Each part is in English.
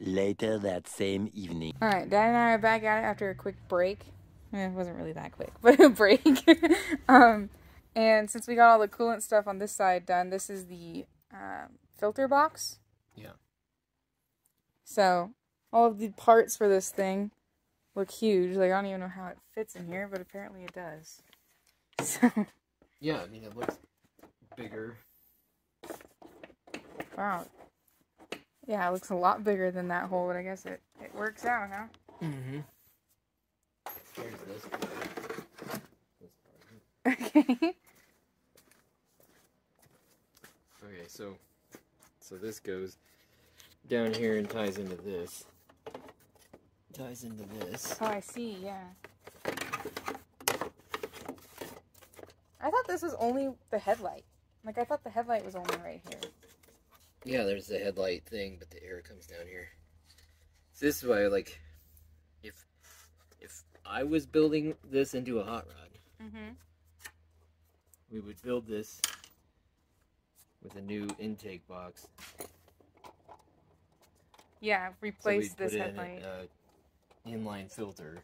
Later that same evening. Alright, Dad and I are back at it after a quick break. It wasn't really that quick, but a break. And since we got all the coolant stuff on this side done, this is the filter box. Yeah. So, all of the parts for this thing look huge. Like, I don't even know how it fits in here, but apparently it does. So. Yeah, I mean, it looks bigger. Wow. Yeah, it looks a lot bigger than that hole, but I guess it works out, huh? Mm-hmm. Here's this part. Okay. Okay, so this goes down here and ties into this. Ties into this. Oh, I see, yeah. I thought this was only the headlight. Like, I thought the headlight was only right here. Yeah, there's the headlight thing, but the air comes down here. So this is why, like, if I was building this into a hot rod, we would build this with a new intake box. Yeah, replace so this put headlight. In inline filter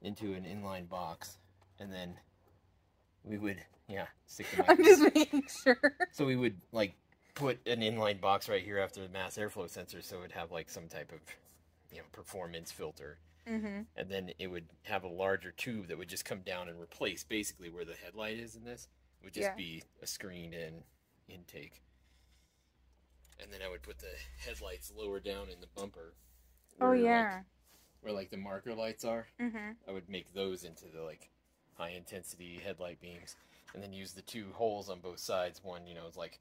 into an inline box, and then we would, stick the I'm just making sure. So we would, like, put an inline box right here after the mass airflow sensor, so it would have, like, some type of, performance filter. And then it would have a larger tube that would just come down and replace basically where the headlight is in this. It would just be a screened-in intake. And then I would put the headlights lower down in the bumper. Oh, yeah. Where, like, the marker lights are. Mm-hmm. I would make those into the, like, high-intensity headlight beams. And then use the two holes on both sides. One, it's like,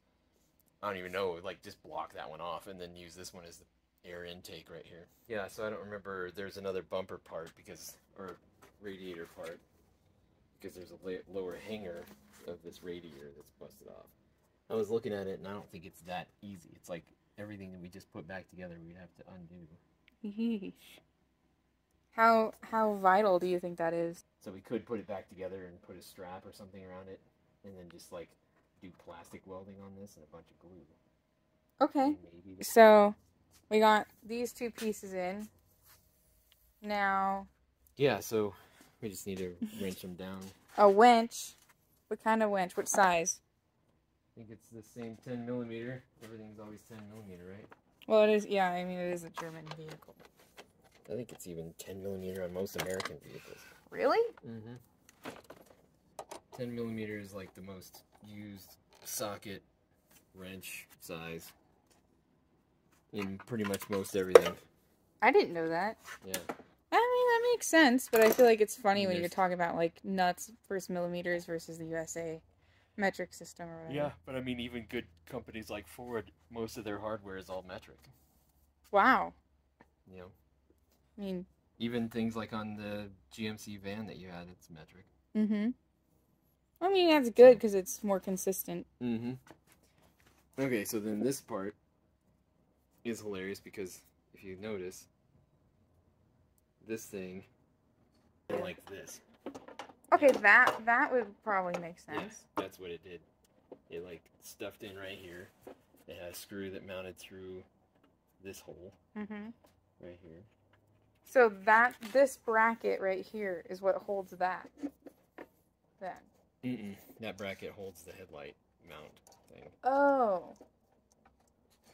I don't even know, like, just block that one off. And then use this one as the air intake right here. Yeah, so I don't remember, there's another bumper part or radiator part, because there's a lower hanger of this radiator that's busted off. I was looking at it, and I don't think it's that easy. It's like everything that we just put back together, we'd have to undo. Yeesh. How vital do you think that is? So we could put it back together and put a strap or something around it, and then just, like, do plastic welding on this and a bunch of glue. Okay. So we got these two pieces in. Now. Yeah, so we just need to wrench them down. A winch. What kind of winch? What size? I think it's the same 10 millimeter. Everything's always 10 millimeter, right? Well, it is. Yeah, I mean, it is a German vehicle. I think it's even 10 millimeter on most American vehicles. Really? 10 millimeter is like the most used socket wrench size in pretty much most everything. I didn't know that. Yeah. I mean, that makes sense, but I feel like it's funny when you're talking about, like, nuts versus millimeters versus the USA metric system or whatever. Yeah, but I mean, even good companies like Ford, most of their hardware is all metric. Wow. I mean, even things like on the GMC van that you had, it's metric. I mean, that's good because it's more consistent. Okay, so then this part is hilarious because if you notice, this thing is like this. Okay, that would probably make sense. Yes, that's what it did. It, like, stuffed in right here. It had a screw that mounted through this hole. Right here. So this bracket right here is what holds that. Then. That bracket holds the headlight mount thing. Oh.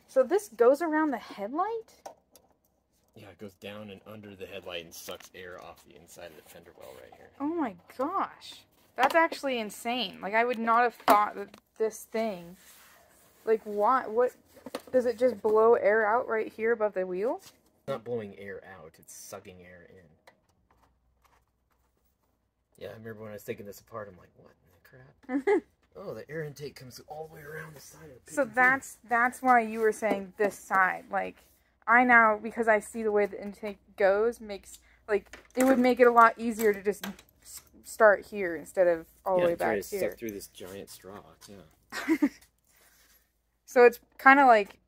So this goes around the headlight? Yeah, it goes down and under the headlight and sucks air off the inside of the fender well right here. Oh my gosh. That's actually insane. Like, I would not have thought that this thing... Like, what does it just blow air out right here above the wheel? It's not blowing air out, it's sucking air in. Yeah, I remember when I was taking this apart, I'm like, what in the crap? Oh, the air intake comes all the way around the side of the So that's why you were saying this side. Like, I now, because I see the way the intake goes, it would make it a lot easier to just start here instead of all the way back here. Suck through this giant straw, So it's kind of like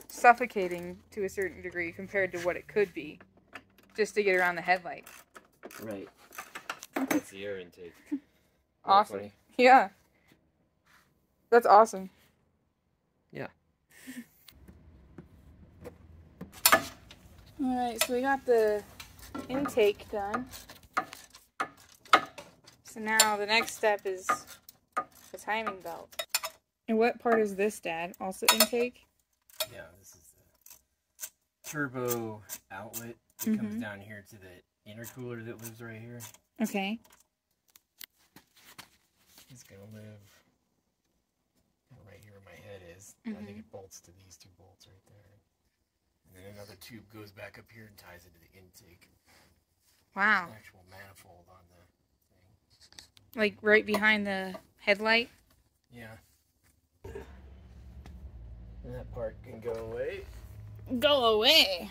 suffocating to a certain degree compared to what it could be, just to get around the headlight. Right. That's the air intake. Awesome. Funny? Yeah. That's awesome. Yeah. Alright, so we got the intake done. So now the next step is the timing belt. And what part is this, Dad? Also intake? Yeah, this is the turbo outlet. It comes down here to the intercooler that lives right here. Okay. It's going to live right here where my head is. I think it bolts to these 2 bolts right there. And then another tube goes back up here and ties into the intake. Wow. An actual manifold on the thing. Like right behind the headlight? Yeah. And that part can go away. Go away!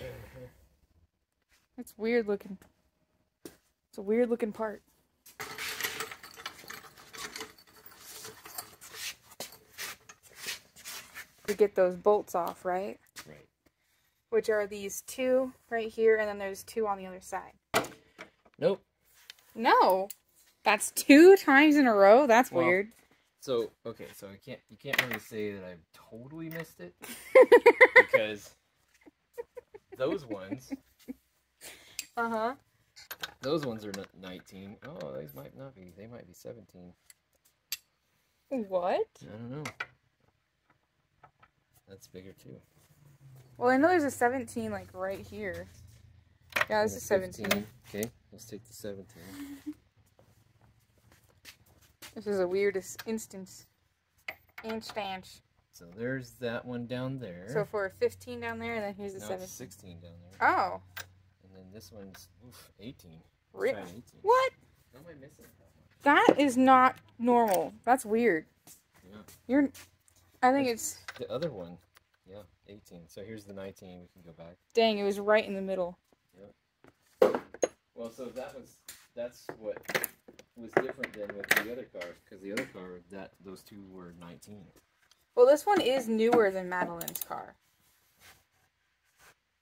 That's weird looking. It's a weird looking part. To get those bolts off, right? Right. Which are these 2 right here, and then there's 2 on the other side. Nope. No! That's 2 times in a row? That's weird. So, okay, so you can't really say that I've totally missed it. Because those ones... Uh-huh. Those ones are 19. Oh, these might not be. They might be 17. What? I don't know. That's bigger too. Well, I know there's a 17, like, right here. Yeah, this is 17. Okay, let's take the 17. This is a weirdest instance. So there's that one down there. So for a 15 down there, and then here's the 17. 16 down there. Oh. And then this one's 18. Really? 18. What? How am I missing that? That is not normal. That's weird. Yeah. I think it's... The other one, yeah, 18. So here's the 19. We can go back. Dang, it was right in the middle. Yeah. Well, so that's what was different than with the other car, because the other car, those 2 were 19. Well, this one is newer than Madeline's car.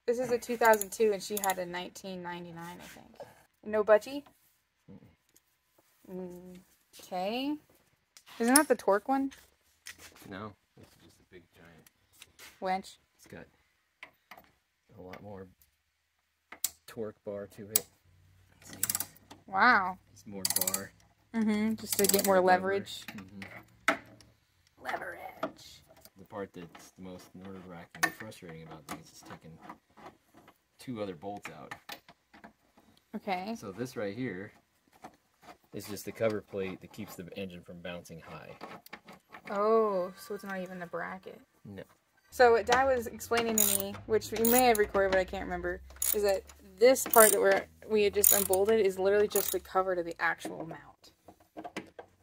This is a 2002, and she had a 1999, I think. No budgie? Okay. Isn't that the torque one? No, this is just a big giant Wench. It's got a lot more torque bar to it. Let's see. Wow. It's more bar. Just to get more leverage. Leverage. The part that's the most nerve-wracking and frustrating about these is taking 2 other bolts out. Okay. So this right here is just the cover plate that keeps the engine from bouncing high. Oh, so it's not even the bracket. No. So what Dad was explaining to me, which we may have recorded but I can't remember, is that this part that we had just unbolted is literally just the cover to the actual mount.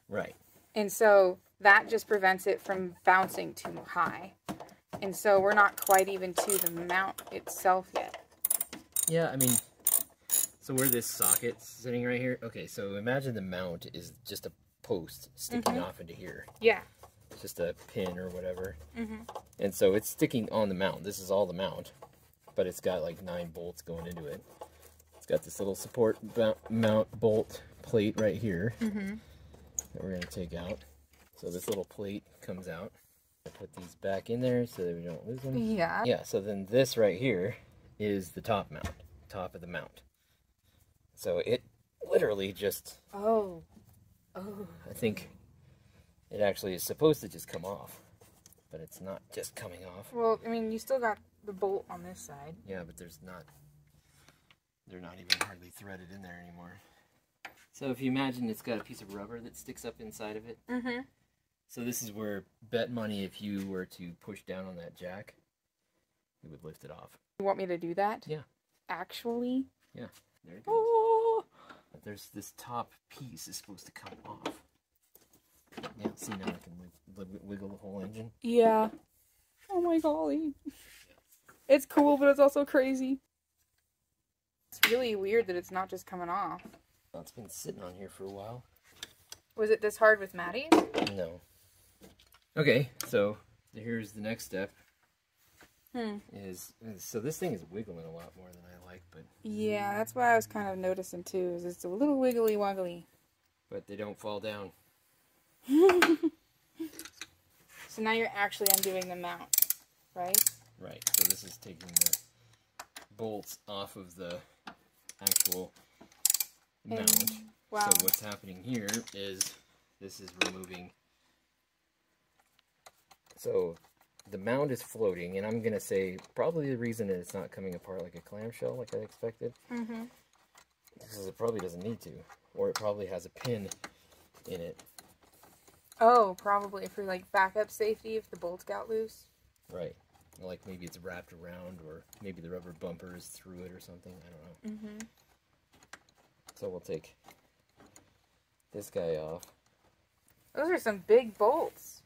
Right. And so that just prevents it from bouncing too high. And so we're not quite even to the mount itself yet. Yeah, I mean, so where this socket's sitting right here, okay, so imagine the mount is just a post sticking off into here. Yeah. It's just a pin or whatever. And so it's sticking on the mount. This is all the mount, but it's got like 9 bolts going into it. It's got this little support mount bolt plate right here that we're going to take out. So this little plate comes out. I put these back in there so that we don't lose them. Yeah. Yeah, so then this right here is the top mount, top of the mount. So it literally just... Oh. I think it actually is supposed to just come off, but it's not just coming off. Well, I mean, you still got the bolt on this side. Yeah, but they're not even hardly threaded in there anymore. So if you imagine it's got a piece of rubber that sticks up inside of it. So this is where, bet money, if you were to push down on that jack, it would lift it off. You want me to do that? Yeah. Actually? Yeah, there it goes. Oh. But there's this top piece is supposed to come off. Yeah, see, now I can wiggle the whole engine. Yeah. Oh my golly. It's cool, but it's also crazy. It's really weird that it's not just coming off. Well, it's been sitting on here for a while. Was it this hard with Maddie? No. Okay, so here's the next step. So this thing is wiggling a lot more than I like, but... Yeah, that's what I was kind of noticing too, is it's a little wiggly woggly. But they don't fall down. So now you're actually undoing the mount, right? Right, so this is taking the bolts off of the actual mount. Wow. So what's happening here is this is removing. So the mount is floating, and I'm going to say probably the reason that it's not coming apart like a clamshell like I expected is it probably doesn't need to, or it probably has a pin in it. Oh, probably for like backup safety if the bolts got loose. Right. Like maybe it's wrapped around, or maybe the rubber bumper is through it or something. I don't know. So we'll take this guy off. Those are some big bolts.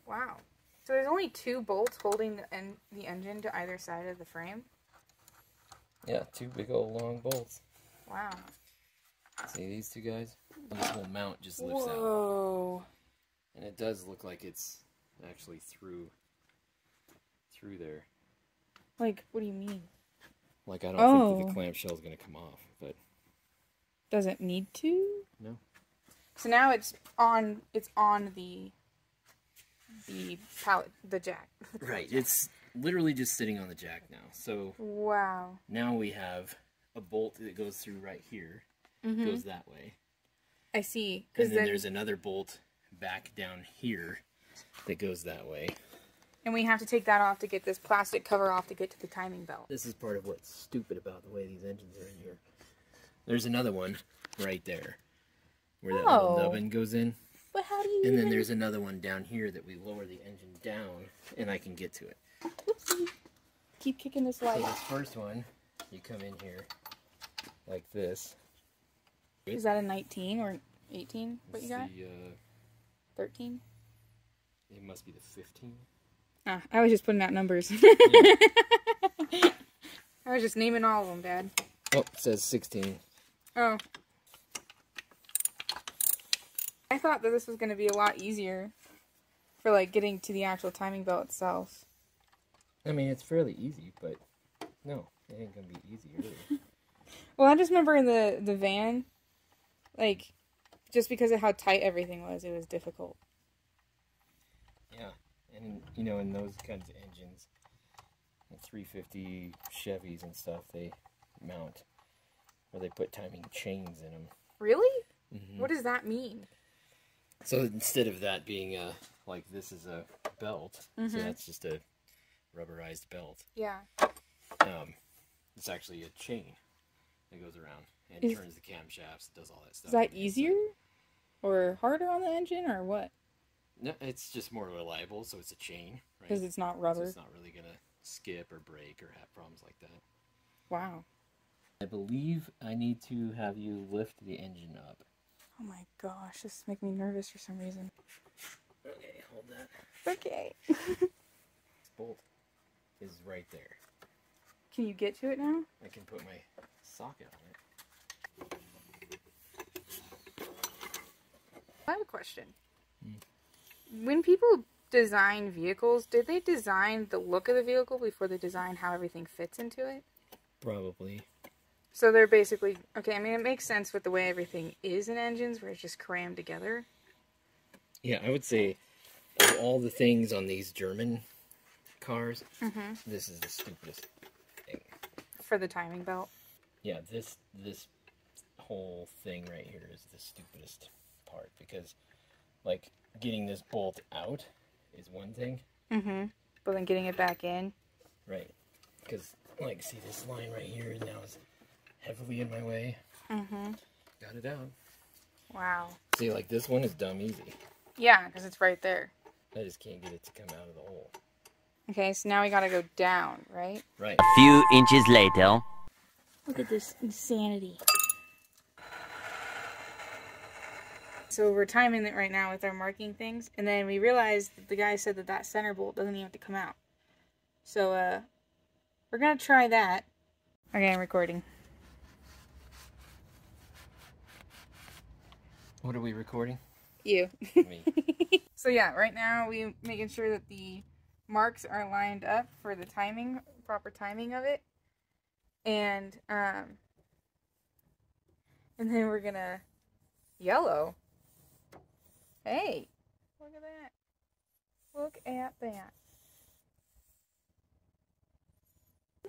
Wow. So there's only 2 bolts holding the engine to either side of the frame? Yeah, 2 big old long bolts. Wow. See these 2 guys? This whole mount just lifts out. Whoa. And it does look like it's actually through there. Like, what do you mean? Like, I don't think that the clamshell is going to come off, but... Does it need to? No. So now it's on the pallet, the jack. Right, it's literally just sitting on the jack now. So wow. Now we have a bolt that goes through right here, goes that way. I see. And then there's another bolt back down here that goes that way. And we have to take that off to get this plastic cover off to get to the timing belt. This is part of what's stupid about the way these engines are in here. There's another one right there, where that little nubbin goes in. But how do you And then there's another one down here that we lower the engine down, and I can get to it. Whoopsie. Keep kicking this light. So this first one, you come in here like this. Is that a 19 or 18? What you got? 13? It must be the 15. Ah, I was just putting out numbers. I was just naming all of them, Dad. Oh, it says 16. Oh. I thought that this was going to be a lot easier for, like, getting to the actual timing belt itself. I mean, it's fairly easy, but no, it ain't going to be easy, really. Well, I just remember in the van, like, just because of how tight everything was, it was difficult. Yeah, and, you know, in those kinds of engines, the 350 Chevys and stuff, they mount, or they put timing chains in them. Really? What does that mean? So instead of that being like this is a belt, so that's just a rubberized belt. Yeah. It's actually a chain that goes around and turns the camshafts, does all that stuff. Is that easier or harder on the engine or what? No, it's just more reliable, so it's a chain. Because it's not rubber. So it's not really going to skip or break or have problems like that. Wow. I believe I need to have you lift the engine up. Oh my gosh, this is making me nervous for some reason. Okay, hold that. Okay. This bolt is right there. Can you get to it now? I can put my socket on it. I have a question. When people design vehicles, did they design the look of the vehicle before they design how everything fits into it? Probably. So they're basically, okay, I mean, it makes sense with the way everything is in engines, where it's just crammed together. Yeah, I would say of all the things on these German cars, this is the stupidest thing. For the timing belt. Yeah, this whole thing right here is the stupidest part, because, like, getting this bolt out is one thing. But then getting it back in. Right. Because, like, see this line right here now is heavily in my way. Got it out. Wow. See, like, this one is dumb easy. Yeah, because it's right there. I just can't get it to come out of the hole. Okay, so now we gotta go down, right? Right. A few inches later. Look at this insanity. So we're timing it right now with our marking things, and then we realized that the guy said that that center bolt doesn't even have to come out. So, we're gonna try that. Okay, I'm recording. What are we recording? You. Me. So yeah, right now we're making sure that the marks are lined up for the timing, proper timing of it. And then we're gonna yellow. Hey, look at that. Look at that.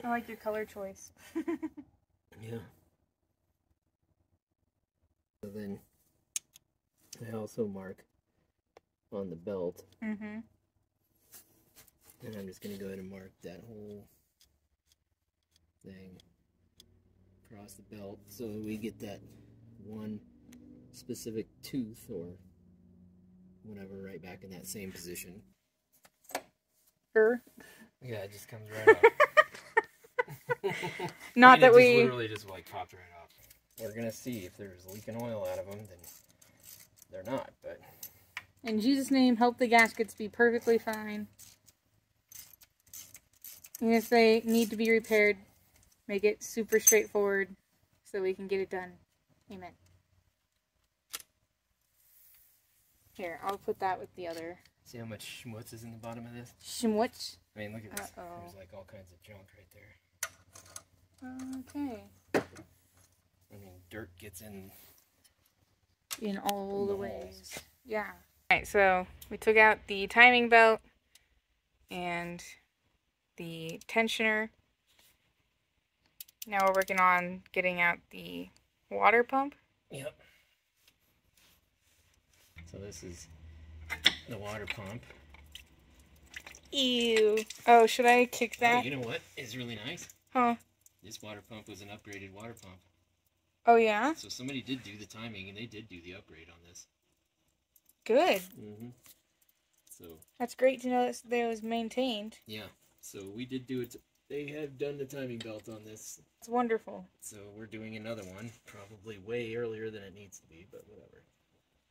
I like your color choice. Yeah. So then I also mark on the belt. Mm-hmm. And I'm just going to go ahead and mark that whole thing across the belt so we get that one specific tooth or whatever right back in that same position. Yeah, it just comes right off. Not that we literally just like popped right off. We're gonna see if there's leaking oil out of them. Then they're not. But in Jesus' name, help the gaskets be perfectly fine. And if they need to be repaired, make it super straightforward so we can get it done. Amen. Here, I'll put that with the other. see how much schmutz is in the bottom of this? Schmutz. I mean, look at this. Uh-oh. There's like all kinds of junk right there. Okay. I mean, dirt gets in all the ways. holes. Yeah. Alright, so we took out the timing belt and the tensioner. Now we're working on getting out the water pump. Yep. So this is the water pump. Ew. Oh, should I kick that? Oh, you know what is really nice? Huh. This water pump was an upgraded water pump. Oh, yeah? So somebody did do the timing, and they did do the upgrade on this. Good. Mm-hmm. So That's great to know that it was maintained. yeah, so we did do it. They have done the timing belt on this. It's wonderful. So we're doing another one, probably way earlier than it needs to be, but whatever.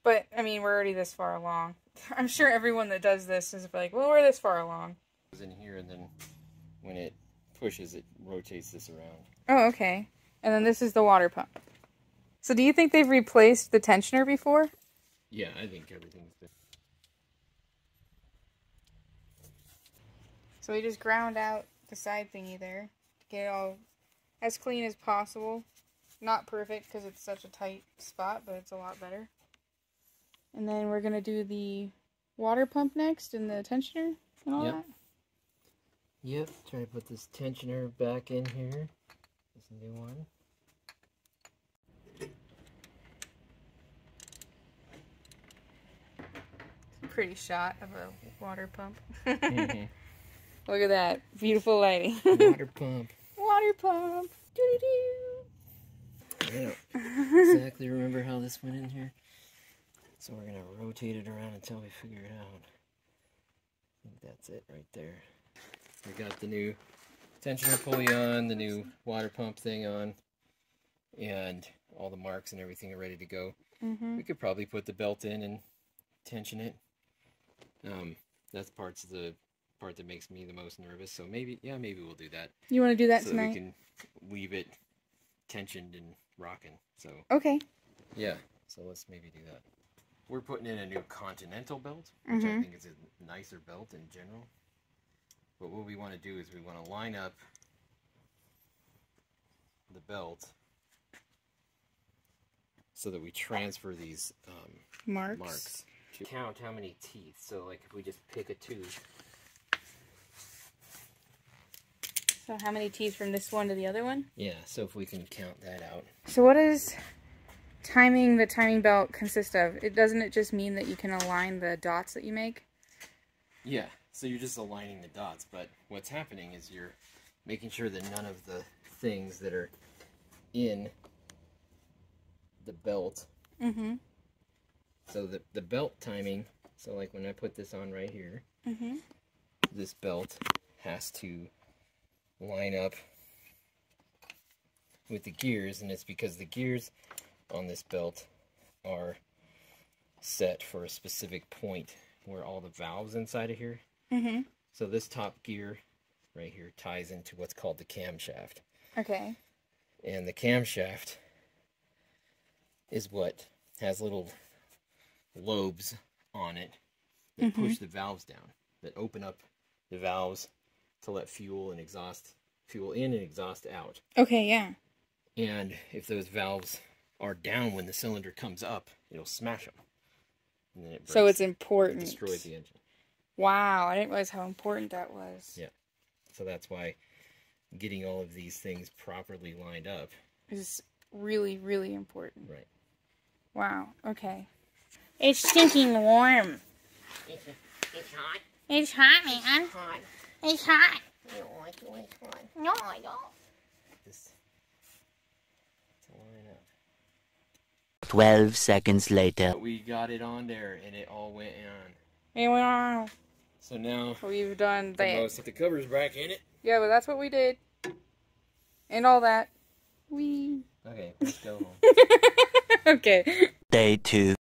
But, I mean, we're already this far along. I'm sure everyone that does this is like, well, we're this far along. It goes in here, and then when it pushes, it rotates this around. Oh, okay. And then this is the water pump. So do you think they've replaced the tensioner before? Yeah, I think everything's been. So we just ground out the side thingy there to get it all as clean as possible. Not perfect because it's such a tight spot, but it's a lot better. And then we're going to do the water pump next and the tensioner and all that. Yep, try to put this tensioner back in here. This new one. Pretty shot of a water pump. Mm-hmm. Look at that. Beautiful lighting. Water pump. Water pump. Doo-doo-doo. I don't exactly remember how this went in here. So we're going to rotate it around until we figure it out. I think that's it right there. We got the new tensioner pulley on, the new water pump thing on, and all the marks and everything are ready to go. Mm-hmm. We could probably put the belt in and tension it. That's the part that makes me the most nervous. So maybe we'll do that. You want to do that so tonight? We can leave it tensioned and rocking. So Okay. yeah, so let's maybe do that. We're putting in a new Continental belt, which I think is a nicer belt in general. But what we want to do is we want to line up the belt so that we transfer these marks. To count how many teeth. So like if we just pick a tooth. So how many teeth from this one to the other one? Yeah, so if we can count that out. So what does the timing belt consist of? Doesn't it just mean that you can align the dots that you make? Yeah, so you're just aligning the dots, but what's happening is you're making sure that none of the things that are in the belt. Mm-hmm. So the belt timing, so like when I put this on right here, this belt has to line up with the gears, and it's because the gears on this belt are set for a specific point where all the valves inside of here. So this top gear right here ties into what's called the camshaft. Okay. And the camshaft is what has little lobes on it that push the valves down, that open up the valves to let fuel in and exhaust out. Okay, yeah. And if those valves are down when the cylinder comes up, it'll smash them. And then it breaks, So it's important. It destroys the engine. Wow, I didn't realize how important that was. Yeah. So that's why getting all of these things properly lined up is really, really important. Right. Wow. Okay. It's stinking warm. It's hot. It's hot, man. It's hot. It's hot. I don't like it when it's hot. No, I don't. This to line up. 12 seconds later. But we got it on there, and it all went on. And wow. So now We've done the that. most of the cover's back in it. Yeah, but that's what we did. And all that. We. Okay, let's go home. Okay. Day 2.